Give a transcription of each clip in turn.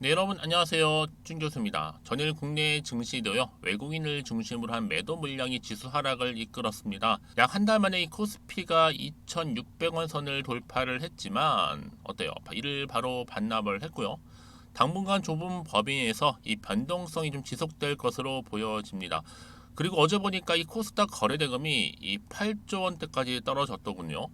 네, 여러분 안녕하세요. 준 교수입니다. 전일 국내 증시도요, 외국인을 중심으로 한 매도 물량이 지수 하락을 이끌었습니다. 약 한 달 만에 이 코스피가 2,600원 선을 돌파를 했지만 어때요? 이를 바로 반납을 했고요. 당분간 좁은 범위에서 이 변동성이 좀 지속될 것으로 보여집니다. 그리고 어제 보니까 이 코스닥 거래대금이 이 8조 원대까지 떨어졌더군요.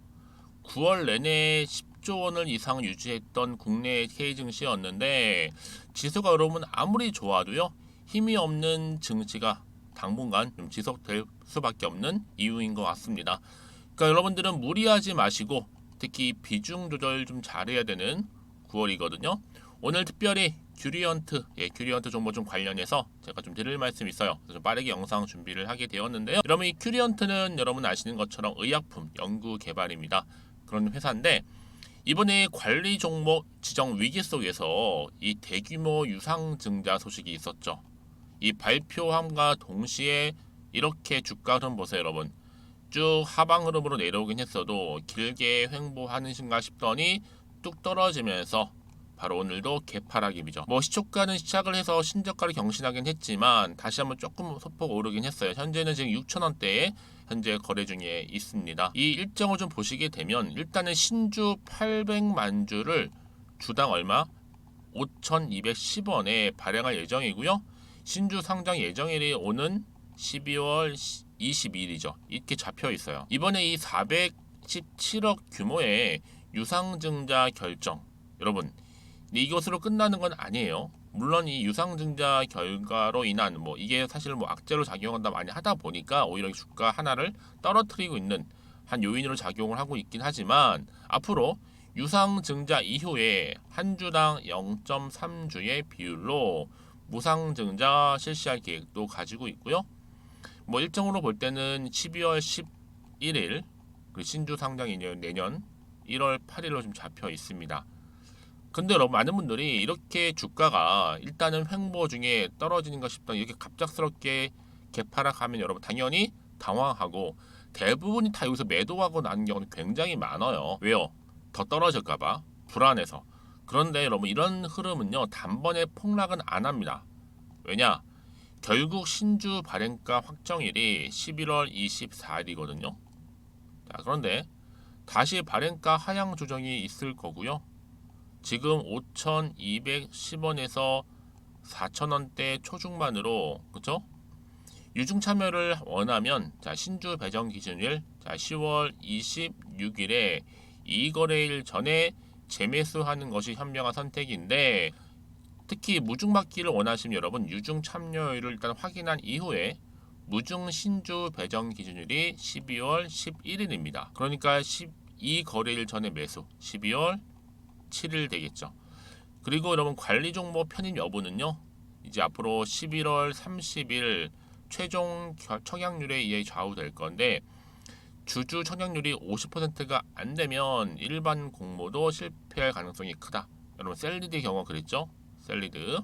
9월 내내 10조 원을 이상 유지했던 국내 K 증시였는데 지수가 여러분 아무리 좋아도요 힘이 없는 증시가 당분간 좀 지속될 수밖에 없는 이유인 것 같습니다. 그러니까 여러분들은 무리하지 마시고 특히 비중 조절 좀 잘해야 되는 9월이거든요. 오늘 특별히 큐리언트 정보 좀 관련해서 제가 좀 드릴 말씀이 있어요. 그래서 빠르게 영상 준비를 하게 되었는데요. 여러분 이 큐리언트는 여러분 아시는 것처럼 의약품 연구 개발입니다. 그런 회사인데 이번에 관리 종목 지정 위기 속에서 이 대규모 유상 증자 소식이 있었죠. 이 발표함과 동시에 이렇게 주가 흐름 보세요, 여러분. 쭉 하방 흐름으로 내려오긴 했어도 길게 횡보하는신가 싶더니 뚝 떨어지면서 바로 오늘도 개파락입니다. 뭐 시초가는 시작을 해서 신저가를 경신하긴 했지만 다시 한번 조금 소폭 오르긴 했어요. 현재는 지금 6,000원대에 현재 거래 중에 있습니다. 이 일정을 좀 보시게 되면 일단은 신주 800만 주를 주당 얼마? 5,210원에 발행할 예정이고요. 신주 상장 예정일이 오는 12월 22일이죠. 이렇게 잡혀 있어요. 이번에 이 417억 규모의 유상증자 결정, 여러분 이것으로 끝나는 건 아니에요. 물론 이 유상증자 결과로 인한 뭐 이게 사실 뭐 악재로 작용한다 많이 하다 보니까 오히려 주가 하나를 떨어뜨리고 있는 한 요인으로 작용을 하고 있긴 하지만 앞으로 유상증자 이후에 한 주당 0.3주의 비율로 무상증자 실시할 계획도 가지고 있고요. 뭐 일정으로 볼 때는 12월 11일 그 신주 상장이 내년 1월 8일로 좀 잡혀 있습니다. 근데 여러분 많은 분들이 이렇게 주가가 일단은 횡보 중에 떨어지는가 싶다 이렇게 갑작스럽게 개파락하면 여러분 당연히 당황하고 대부분이 다 여기서 매도하고 나는 경우는 굉장히 많아요. 왜요? 더 떨어질까봐 불안해서. 그런데 여러분 이런 흐름은요 단번에 폭락은 안 합니다. 왜냐? 결국 신주 발행가 확정일이 11월 24일이거든요. 자, 그런데 다시 발행가 하향 조정이 있을 거고요. 지금 5,210원에서 4,000원대 초중반으로 그죠? 유중 참여를 원하면 자, 신주 배정 기준일 자, 10월 26일에 이 거래일 전에 재매수하는 것이 현명한 선택인데 특히 무중 받기를 원하시면 여러분 유중 참여율을 일단 확인한 이후에 무중 신주 배정 기준일이 12월 11일입니다. 그러니까 이 거래일 전에 매수 12월 7일 되겠죠. 그리고 여러분 관리 종목 편입 여부는요. 이제 앞으로 11월 30일 최종 청약률에 의해 좌우될 건데 주주 청약률이 50%가 안 되면 일반 공모도 실패할 가능성이 크다. 여러분 셀리드 경우 그랬죠? 셀리드.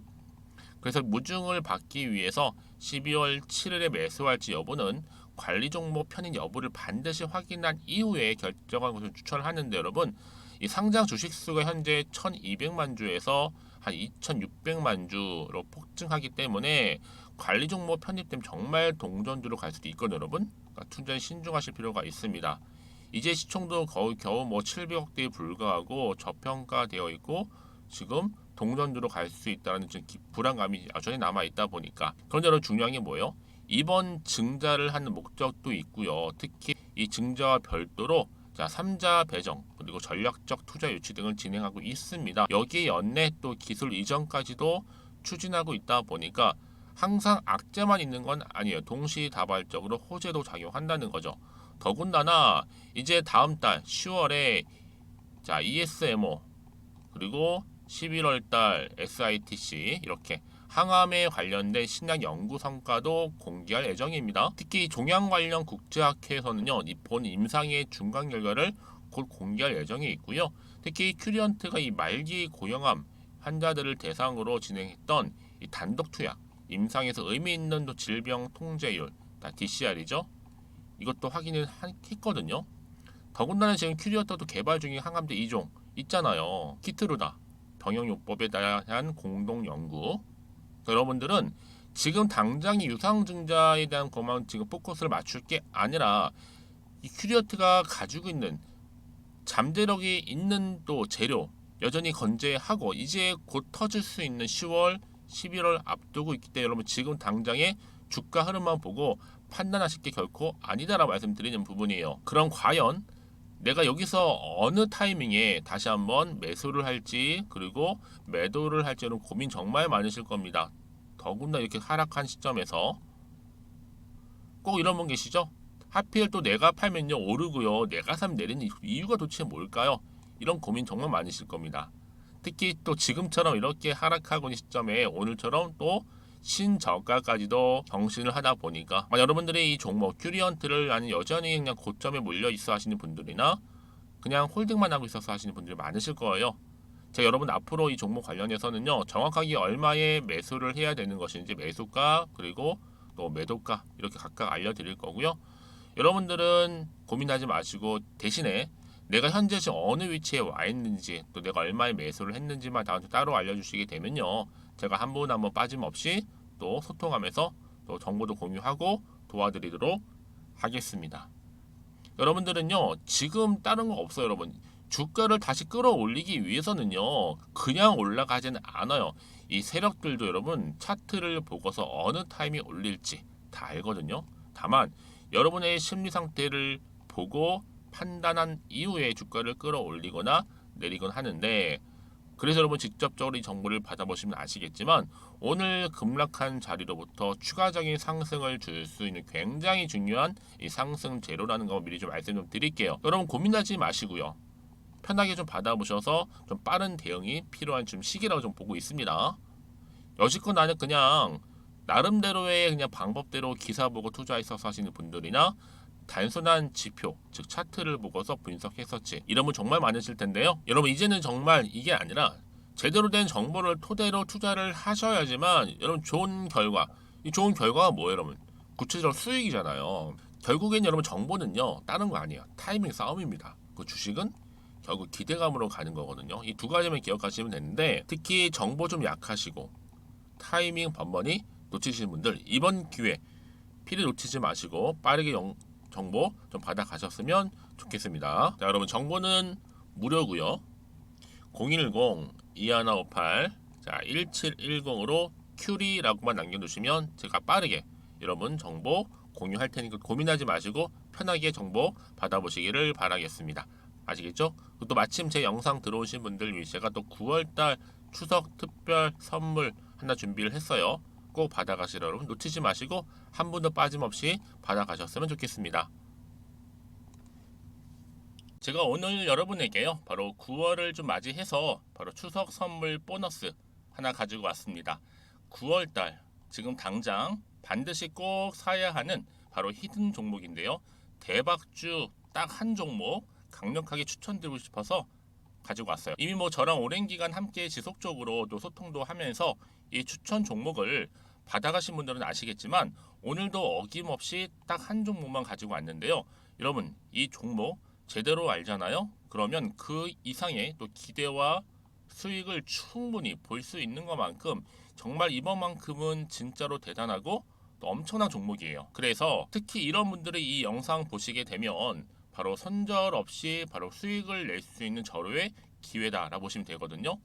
그래서 무중을 받기 위해서 12월 7일에 매수할지 여부는 관리 종목 편입 여부를 반드시 확인한 이후에 결정하는 것을 추천하는데 여러분 이 상장 주식 수가 현재 1,200만 주에서 한 2,600만 주로 폭증하기 때문에 관리 종목 편입되면 정말 동전주로 갈 수도 있거든요, 여러분. 그러니까 투자에 신중하실 필요가 있습니다. 이제 시총도 겨우 뭐 700억대에 불과하고 저평가되어 있고 지금 동전주로 갈 수 있다는 불안감이 여전히 남아 있다 보니까 그런데 여러분 중요한 게 뭐예요? 이번 증자를 하는 목적도 있고요. 특히 이 증자와 별도로 자, 3자 배정 그리고 전략적 투자 유치 등을 진행하고 있습니다. 여기에 연내 또 기술 이전까지도 추진하고 있다 보니까 항상 악재만 있는 건 아니에요. 동시다발적으로 호재도 작용한다는 거죠. 더군다나 이제 다음 달 10월에 자, ESMO 그리고 11월 달 SITC 이렇게 항암에 관련된 신약 연구 성과도 공개할 예정입니다. 특히 종양 관련 국제학회에서는요, 본 임상의 중간 결과를 곧 공개할 예정이 있고요. 특히 큐리언트가 이 말기 고형암 환자들을 대상으로 진행했던 이 단독 투약, 임상에서 의미 있는 질병 통제율, DCR이죠. 이것도 확인을 했거든요. 더군다나 지금 큐리언트도 개발 중인 항암제 2종 있잖아요. 키트루다. 병역요법에 대한 공동 연구. 여러분들은 지금 당장의 유상증자에 대한 것만 지금 포커스를 맞출 게 아니라 이 큐리어트가 가지고 있는 잠재력이 있는 또 재료 여전히 건재하고 이제 곧 터질 수 있는 10월, 11월 앞두고 있기 때문에 여러분 지금 당장의 주가 흐름만 보고 판단하실 게 결코 아니다라고 말씀드리는 부분이에요. 그럼 과연 내가 여기서 어느 타이밍에 다시 한번 매수를 할지 그리고 매도를 할지는 고민 정말 많으실 겁니다. 더군다나 이렇게 하락한 시점에서 꼭 이런 분 계시죠? 하필 또 내가 팔면요 오르고요 내가 사면 내리는 이유가 도대체 뭘까요? 이런 고민 정말 많으실 겁니다. 특히 또 지금처럼 이렇게 하락하고 있는 시점에 오늘처럼 또 신저가까지도 경신을 하다 보니까 여러분들이 이 종목 큐리언트를 아니 여전히 그냥 고점에 몰려 있어 하시는 분들이나 그냥 홀딩만 하고 있어서 하시는 분들이 많으실 거예요. 제가 여러분 앞으로 이 종목 관련해서는요 정확하게 얼마에 매수를 해야 되는 것인지 매수가 그리고 또 매도가 이렇게 각각 알려드릴 거고요. 여러분들은 고민하지 마시고 대신에 내가 현재 지금 어느 위치에 와 있는지 또 내가 얼마에 매수를 했는지만 다음에 따로 알려주시게 되면요 제가 한 분 한 번 빠짐없이 또 소통하면서 또 정보도 공유하고 도와드리도록 하겠습니다. 여러분들은요 지금 다른 거 없어요. 여러분 주가를 다시 끌어올리기 위해서는요 그냥 올라가지는 않아요. 이 세력들도 여러분 차트를 보고서 어느 타임이 올릴지 다 알거든요. 다만 여러분의 심리 상태를 보고 판단한 이후에 주가를 끌어올리거나 내리거나 하는데 그래서 여러분 직접적으로 이 정보를 받아보시면 아시겠지만 오늘 급락한 자리로부터 추가적인 상승을 줄 수 있는 굉장히 중요한 이 상승 재료라는 거 미리 좀 말씀 좀 드릴게요. 여러분 고민하지 마시고요. 편하게 좀 받아보셔서 좀 빠른 대응이 필요한 좀 시기라고 좀 보고 있습니다. 여지껏 나는 그냥 나름대로의 그냥 방법대로 기사 보고 투자했어서 하시는 분들이나 단순한 지표, 즉 차트를 보고서 분석했었지 이런 분 정말 많으실 텐데요. 여러분 이제는 정말 이게 아니라 제대로 된 정보를 토대로 투자를 하셔야지만 여러분 좋은 결과, 이 좋은 결과가 뭐예요 여러분? 구체적으로 수익이잖아요. 결국엔 여러분 정보는요 다른 거 아니에요. 타이밍 싸움입니다. 그 주식은 결국 기대감으로 가는 거거든요. 이 두 가지만 기억하시면 되는데 특히 정보 좀 약하시고 타이밍 번번이 놓치시는 분들 이번 기회 필히 놓치지 마시고 빠르게 정보 좀 받아가셨으면 좋겠습니다. 자, 여러분 정보는 무료고요. 010-2158 1710으로 큐리라고만 남겨두시면 제가 빠르게 여러분 정보 공유할 테니까 고민하지 마시고 편하게 정보 받아보시기를 바라겠습니다. 아시겠죠? 또 마침 제 영상 들어오신 분들 위해 제가 또 9월달 추석 특별 선물 하나 준비를 했어요. 꼭 받아가시라 여러분 놓치지 마시고 한 분도 빠짐없이 받아가셨으면 좋겠습니다. 제가 오늘 여러분에게요 바로 9월을 좀 맞이해서 바로 추석 선물 보너스 하나 가지고 왔습니다. 9월달 지금 당장 반드시 꼭 사야 하는 바로 히든 종목인데요. 대박주 딱 한 종목 강력하게 추천드리고 싶어서 가지고 왔어요. 이미 뭐 저랑 오랜 기간 함께 지속적으로 또 소통도 하면서 이 추천 종목을 받아가신 분들은 아시겠지만 오늘도 어김없이 딱 한 종목만 가지고 왔는데요. 여러분 이 종목 제대로 알잖아요. 그러면 그 이상의 또 기대와 수익을 충분히 볼 수 있는 것만큼 정말 이번만큼은 진짜로 대단하고 또 엄청난 종목이에요. 그래서 특히 이런 분들이 이 영상 보시게 되면 바로 손절 없이 바로 수익을 낼 수 있는 절호의 기회다라고 보시면 되거든요.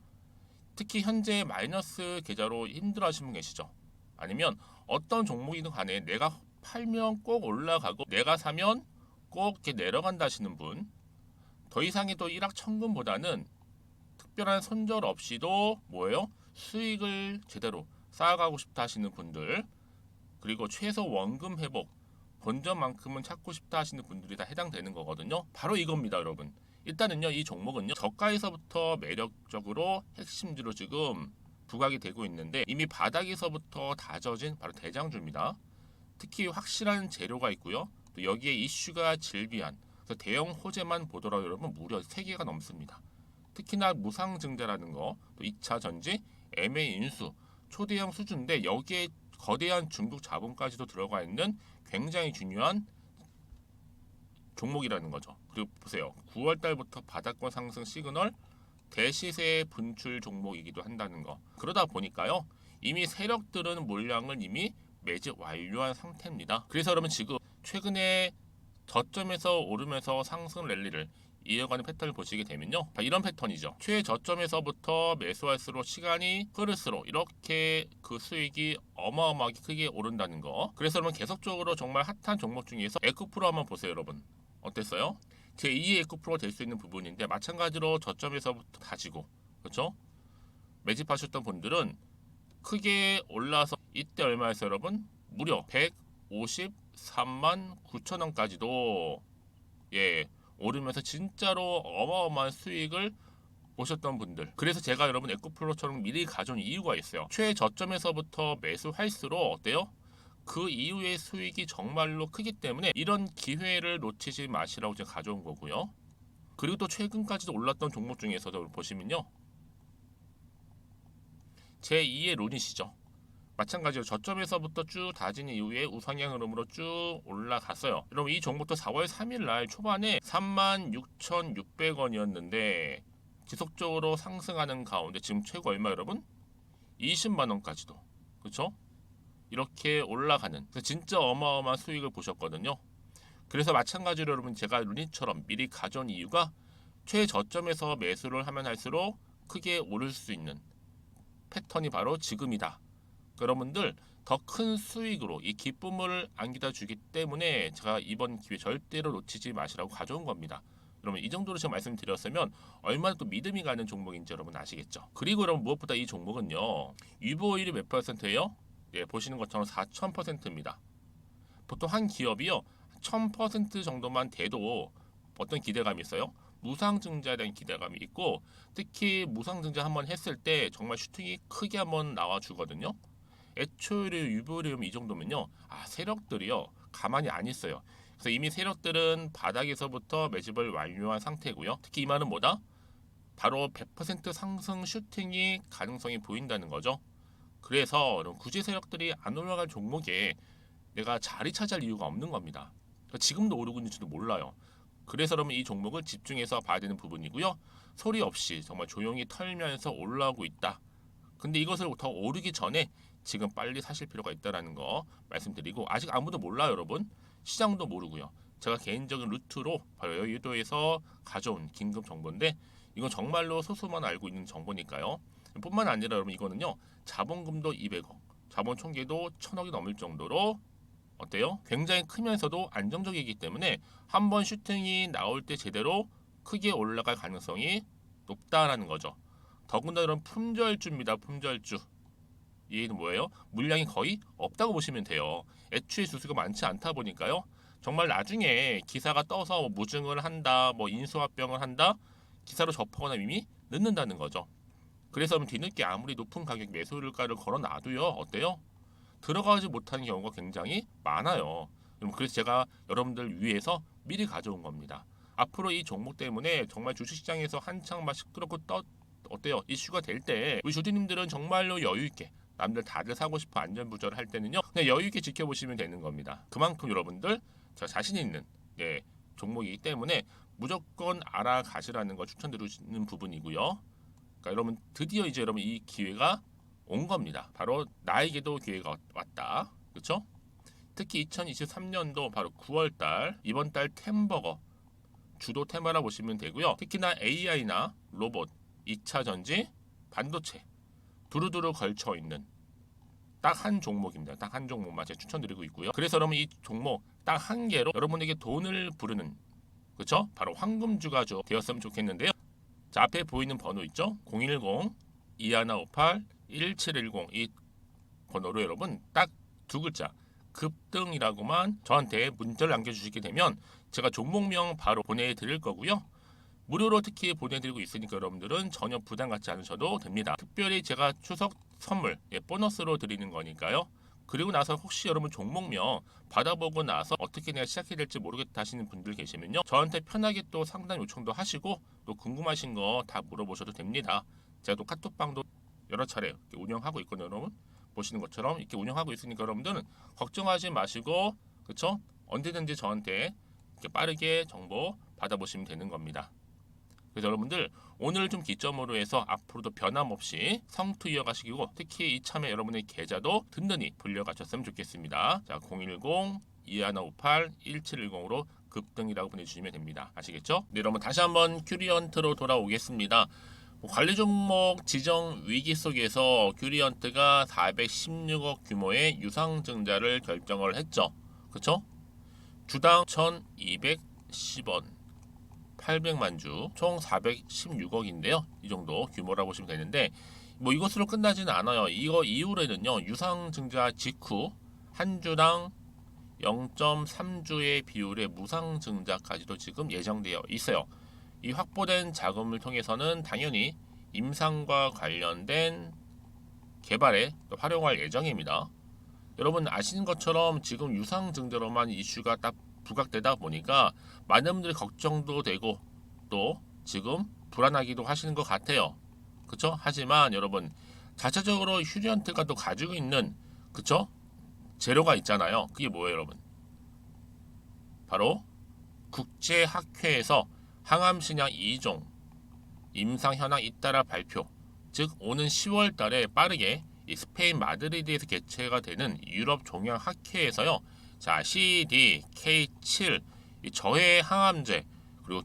특히 현재 마이너스 계좌로 힘들어하시는 분 계시죠? 아니면 어떤 종목이든 간에 내가 팔면 꼭 올라가고 내가 사면 꼭 이렇게 내려간다 하시는 분, 더 이상의 또 일확천금보다는 특별한 손절 없이도 뭐예요? 수익을 제대로 쌓아가고 싶다 하시는 분들, 그리고 최소 원금 회복 본전만큼은 찾고 싶다 하시는 분들이 다 해당되는 거거든요. 바로 이겁니다 여러분. 일단은요 이 종목은요 저가에서부터 매력적으로 핵심주로 지금 부각이 되고 있는데 이미 바닥에서부터 다져진 바로 대장주입니다. 특히 확실한 재료가 있고요. 또 여기에 이슈가 질비한 그래서 대형 호재만 보더라도 여러분 무려 3개가 넘습니다. 특히나 무상증자라는 거, 또 2차 전지, MA 인수, 초대형 수주인데 여기에 거대한 중국 자본까지도 들어가 있는 굉장히 중요한 종목이라는 거죠. 그리고 보세요. 9월 달부터 바닥권 상승 시그널 대시세 분출 종목이기도 한다는 거. 그러다 보니까요. 이미 세력들은 물량을 이미 매집 완료한 상태입니다. 그래서 여러분 지금 최근에 저점에서 오르면서 상승 랠리를 이어가는 패턴을 보시게 되면요. 이런 패턴이죠. 최저점에서부터 매수할수록 시간이 흐를수록 이렇게 그 수익이 어마어마하게 크게 오른다는 거. 그래서 여러분 계속적으로 정말 핫한 종목 중에서 에코프로 한번 보세요, 여러분. 어땠어요? 제2의 에코프로가 될 수 있는 부분인데 마찬가지로 저점에서부터 다지고 그렇죠? 매집하셨던 분들은 크게 올라서 이때 얼마였어요, 여러분? 무려 153만 9천 원까지도 오르면서 진짜로 어마어마한 수익을 보셨던 분들. 그래서 제가 여러분 에코플로처럼 미리 가져온 이유가 있어요. 최저점에서부터 매수할수록 어때요? 그 이후의 수익이 정말로 크기 때문에 이런 기회를 놓치지 마시라고 제가 가져온 거고요. 그리고 또 최근까지도 올랐던 종목 중에서도 보시면요. 제2의 룬이시죠. 마찬가지로 저점에서부터 쭉 다진 이후에 우상향 흐름으로 쭉 올라갔어요. 여러분 이 종목도 4월 3일 날 초반에 36,600원이었는데 지속적으로 상승하는 가운데 지금 최고 얼마 여러분? 20만 원까지도. 그렇죠? 이렇게 올라가는 그래서 진짜 어마어마한 수익을 보셨거든요. 그래서 마찬가지로 여러분 제가 루닛처럼 미리 가져온 이유가 최저점에서 매수를 하면 할수록 크게 오를 수 있는 패턴이 바로 지금이다. 여러분들 더 큰 수익으로 이 기쁨을 안겨다 주기 때문에 제가 이번 기회 절대로 놓치지 마시라고 가져온 겁니다. 여러분 이 정도로 제가 말씀드렸으면 얼마나 또 믿음이 가는 종목인지 여러분 아시겠죠? 그리고 여러분 무엇보다 이 종목은요. 유보율이 몇 %예요? 보시는 것처럼 4,000%입니다. 보통 한 기업이요 1,000% 정도만 돼도 어떤 기대감이 있어요? 무상증자에 대한 기대감이 있고 특히 무상증자 한번 했을 때 정말 슈팅이 크게 한번 나와주거든요. 애초에 유보율이 이 정도면요. 세력들이요. 가만히 안 있어요. 그래서 이미 세력들은 바닥에서부터 매집을 완료한 상태고요. 특히 이 말은 뭐다? 바로 100% 상승 슈팅이 가능성이 보인다는 거죠. 그래서 굳이 세력들이 안 올라갈 종목에 내가 자리 차지할 이유가 없는 겁니다. 지금도 오르고 있는지도 몰라요. 그래서 그러면 이 종목을 집중해서 봐야 되는 부분이고요. 소리 없이 정말 조용히 털면서 올라오고 있다. 근데 이것을 더 오르기 전에 지금 빨리 사실 필요가 있다는 거 말씀드리고 아직 아무도 몰라요, 여러분. 시장도 모르고요. 제가 개인적인 루트로 바로 여의도에서 가져온 긴급 정보인데 이건 정말로 소수만 알고 있는 정보니까요. 뿐만 아니라 여러분 이거는요. 자본금도 200억, 자본 총계도 1,000억이 넘을 정도로 어때요? 굉장히 크면서도 안정적이기 때문에 한번 슈팅이 나올 때 제대로 크게 올라갈 가능성이 높다라는 거죠. 더군다나 이런 품절주입니다. 품절주. 얘는 뭐예요? 물량이 거의 없다고 보시면 돼요. 애초에 수수가 많지 않다 보니까요. 정말 나중에 기사가 떠서 뭐 무증을 한다, 뭐 인수합병을 한다, 기사로 접하거나 이미 늦는다는 거죠. 그래서 뒤늦게 아무리 높은 가격 매수가를 걸어놔도요. 어때요? 들어가지 못하는 경우가 굉장히 많아요. 그래서 제가 여러분들 위해서 미리 가져온 겁니다. 앞으로 이 종목 때문에 정말 주식시장에서 한창 막 시끄럽고 어때요? 이슈가 될 때 우리 주주님들은 정말로 여유 있게 남들 다들 사고 싶어 안전부절 할 때는요 그냥 여유 있게 지켜보시면 되는 겁니다. 그만큼 여러분들 저 자신 있는 종목이기 때문에 무조건 알아가시라는 거 추천드리는 부분이고요. 그러니까 여러분 드디어 이제 여러분 이 기회가 온 겁니다. 바로 나에게도 기회가 왔다. 그렇죠? 특히 2023년도 바로 9월달 이번 달 템버거 주도 테마라 보시면 되고요. 특히나 AI나 로봇, 2차 전지, 반도체 두루두루 걸쳐 있는 딱 한 종목입니다. 딱 한 종목만 제가 추천드리고 있고요. 그래서 여러분 이 종목 딱 한 개로 여러분에게 돈을 부르는 그렇죠? 바로 황금주가 되었으면 좋겠는데요. 자, 앞에 보이는 번호 있죠? 010-2158-1710 이 번호로 여러분 딱 두 글자 급등이라고만 저한테 문자를 남겨주시게 되면 제가 종목명 바로 보내드릴 거고요. 무료로 특히 보내드리고 있으니까 여러분들은 전혀 부담 갖지 않으셔도 됩니다. 특별히 제가 추석 선물 보너스로 드리는 거니까요. 그리고 나서 혹시 여러분 종목명 받아보고 나서 어떻게 내가 시작해야 될지 모르겠다 하시는 분들 계시면요. 저한테 편하게 또 상담 요청도 하시고 또 궁금하신 거 다 물어보셔도 됩니다. 제가 또 카톡방도 여러 차례 운영하고 있거든요. 여러분 보시는 것처럼 이렇게 운영하고 있으니까 여러분들은 걱정하지 마시고 그렇죠? 언제든지 저한테 이렇게 빠르게 정보 받아보시면 되는 겁니다. 그래서 여러분들 오늘 좀 기점으로 해서 앞으로도 변함없이 성투 이어가시고 특히 이참에 여러분의 계좌도 든든히 불려가셨으면 좋겠습니다. 자, 010-2158-1710으로 급등이라고 보내주시면 됩니다. 아시겠죠? 네, 여러분 다시 한번 큐리언트로 돌아오겠습니다. 관리 종목 지정 위기 속에서 큐리언트가 416억 규모의 유상증자를 결정을 했죠. 그쵸? 주당 1210원 800만 주, 총 416억인데요. 이 정도 규모라고 보시면 되는데 뭐 이것으로 끝나지는 않아요. 이거 이후에는요. 유상증자 직후 한 주당 0.3주의 비율의 무상증자까지도 지금 예정되어 있어요. 이 확보된 자금을 통해서는 당연히 임상과 관련된 개발에 활용할 예정입니다. 여러분 아시는 것처럼 지금 유상증자로만 이슈가 딱 부각되다 보니까 많은 분들이 걱정도 되고 또 지금 불안하기도 하시는 것 같아요. 그쵸? 하지만 여러분 자체적으로 큐리언트가 또 가지고 있는 그쵸? 재료가 있잖아요. 그게 뭐예요 여러분? 바로 국제학회에서 항암신약 2종 임상 현황 잇따라 발표, 즉 오는 10월 달에 빠르게 이 스페인 마드리드에서 개최가 되는 유럽 종양 학회에서요. 자, CD, K7, 이 저해 항암제 그리고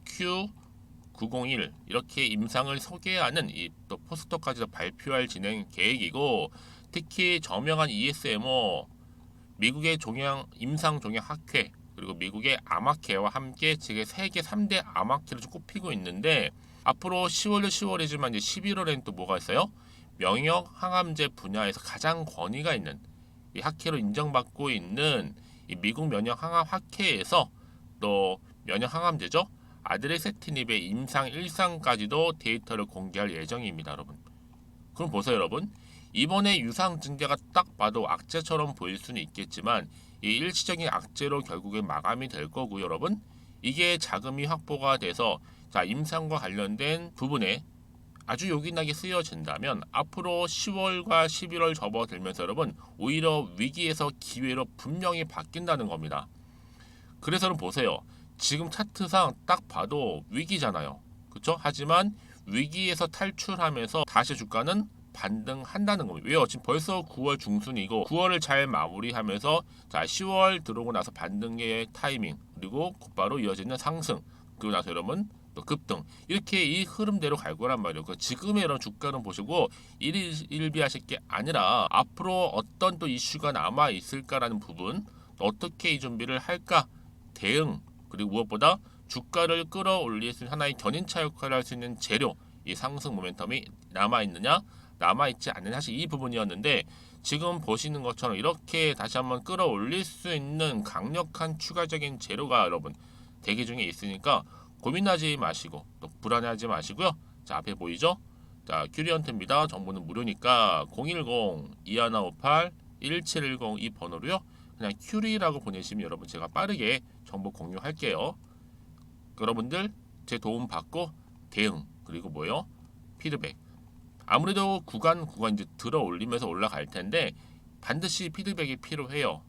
Q901 이렇게 임상을 소개하는 이 또 포스터까지도 발표할 진행 계획이고 특히 저명한 ESMO 미국의 종양 임상 종양 학회 그리고 미국의 암학회와 함께 지금 세계 3대 암학회를 좀 꼽히고 있는데 앞으로 10월도 10월이지만 이제 11월에는 또 뭐가 있어요? 명역 항암제 분야에서 가장 권위가 있는 이 학회로 인정받고 있는 이 미국 면역 항암 학회에서 또 면역 항암제죠. 아드레세티닙의 임상 1상까지도 데이터를 공개할 예정입니다, 여러분. 그럼 보세요, 여러분. 이번에 유상 증자가 딱 봐도 악재처럼 보일 수는 있겠지만 이 일시적인 악재로 결국에 마감이 될 거고요, 여러분. 이게 자금이 확보가 돼서 자, 임상과 관련된 부분에 아주 요긴하게 쓰여진다면 앞으로 10월과 11월 접어들면서 여러분 오히려 위기에서 기회로 분명히 바뀐다는 겁니다. 그래서 보세요. 지금 차트상 딱 봐도 위기잖아요. 그렇죠? 하지만 위기에서 탈출하면서 다시 주가는 반등한다는 겁니다. 왜요? 지금 벌써 9월 중순이고 9월을 잘 마무리하면서 자 10월 들어오고 나서 반등의 타이밍 그리고 곧바로 이어지는 상승 그리고 나서 여러분 또 급등 이렇게 이 흐름대로 갈 거란 말이에요. 지금의 이런 주가는 보시고 일비하실 게 아니라 앞으로 어떤 또 이슈가 남아 있을까라는 부분 어떻게 이 준비를 할까 대응 그리고 무엇보다 주가를 끌어올릴 수 있는 하나의 견인차 역할을 할 수 있는 재료 이 상승 모멘텀이 남아 있느냐 남아 있지 않느냐 사실 이 부분이었는데 지금 보시는 것처럼 이렇게 다시 한번 끌어올릴 수 있는 강력한 추가적인 재료가 여러분 대기 중에 있으니까 고민하지 마시고 또 불안해하지 마시고요. 자 앞에 보이죠? 자 큐리언트입니다. 정보는 무료니까 010-2158-1710 이 번호로요. 그냥 큐리라고 보내시면 여러분 제가 빠르게 정보 공유할게요. 여러분들 제 도움 받고 대응 그리고 뭐요? 피드백. 아무래도 구간 이제 들어 올리면서 올라갈 텐데 반드시 피드백이 필요해요.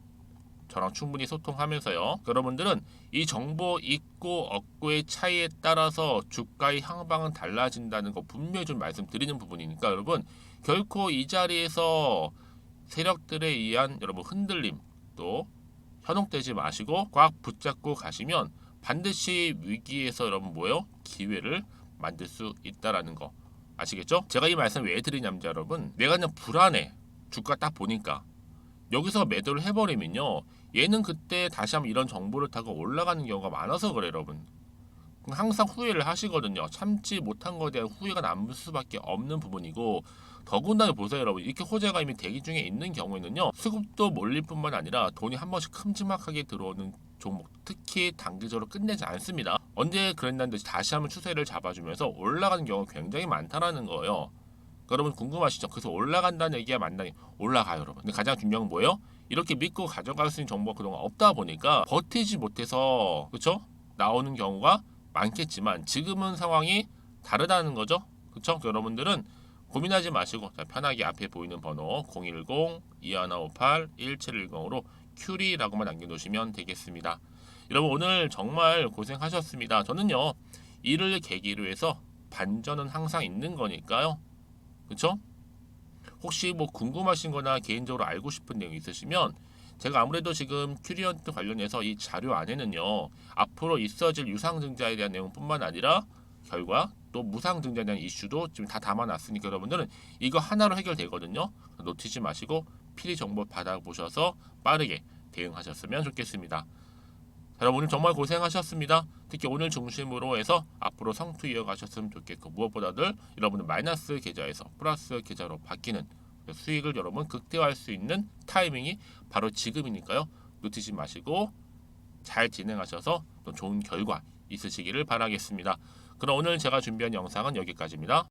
저랑 충분히 소통하면서요. 여러분들은 이 정보 있고 없고의 차이에 따라서 주가의 향방은 달라진다는 거 분명히 좀 말씀드리는 부분이니까 여러분 결코 이 자리에서 세력들에 의한 여러분 흔들림 또 현혹되지 마시고 꽉 붙잡고 가시면 반드시 위기에서 여러분 뭐요? 기회를 만들 수 있다라는 거 아시겠죠? 제가 이 말씀 왜 드리냐면 여러분 내가 그냥 불안해 주가 딱 보니까 여기서 매도를 해버리면요 얘는 그때 다시 한번 이런 정보를 타고 올라가는 경우가 많아서 그래요 여러분. 항상 후회를 하시거든요. 참지 못한 것에 대한 후회가 남을 수밖에 없는 부분이고 더군다나 보세요 여러분 이렇게 호재가 이미 대기 중에 있는 경우에는요 수급도 몰릴 뿐만 아니라 돈이 한 번씩 큼지막하게 들어오는 종목 특히 단기적으로 끝내지 않습니다. 언제 그랬냐는 듯이 다시 한번 추세를 잡아주면서 올라가는 경우가 굉장히 많다라는 거예요. 여러분 궁금하시죠? 그래서 올라간다는 얘기가 맞나요? 올라가요 여러분. 근데 가장 중요한 건 뭐예요? 이렇게 믿고 가져갈 수 있는 정보가 그동안 없다 보니까 버티지 못해서 그쵸? 나오는 경우가 많겠지만 지금은 상황이 다르다는 거죠. 그쵸? 여러분들은 고민하지 마시고 편하게 앞에 보이는 번호 010-2158-1710으로 큐리라고만 남겨놓으시면 되겠습니다. 여러분 오늘 정말 고생하셨습니다. 저는요 일을 계기로 해서 반전은 항상 있는 거니까요. 그쵸? 혹시 뭐 궁금하신 거나 개인적으로 알고 싶은 내용 있으시면 제가 아무래도 지금 큐리언트 관련해서 이 자료 안에는요, 앞으로 있어질 유상증자에 대한 내용뿐만 아니라 결과 또 무상증자에 대한 이슈도 지금 다 담아놨으니까 여러분들은 이거 하나로 해결되거든요. 놓치지 마시고 필히 정보 받아보셔서 빠르게 대응하셨으면 좋겠습니다. 자, 여러분 오늘 정말 고생하셨습니다. 특히 오늘 중심으로 해서 앞으로 성투 이어가셨으면 좋겠고, 무엇보다도 여러분은 마이너스 계좌에서 플러스 계좌로 바뀌는 수익을 여러분 극대화할 수 있는 타이밍이 바로 지금이니까요. 놓치지 마시고 잘 진행하셔서 또 좋은 결과 있으시기를 바라겠습니다. 그럼 오늘 제가 준비한 영상은 여기까지입니다.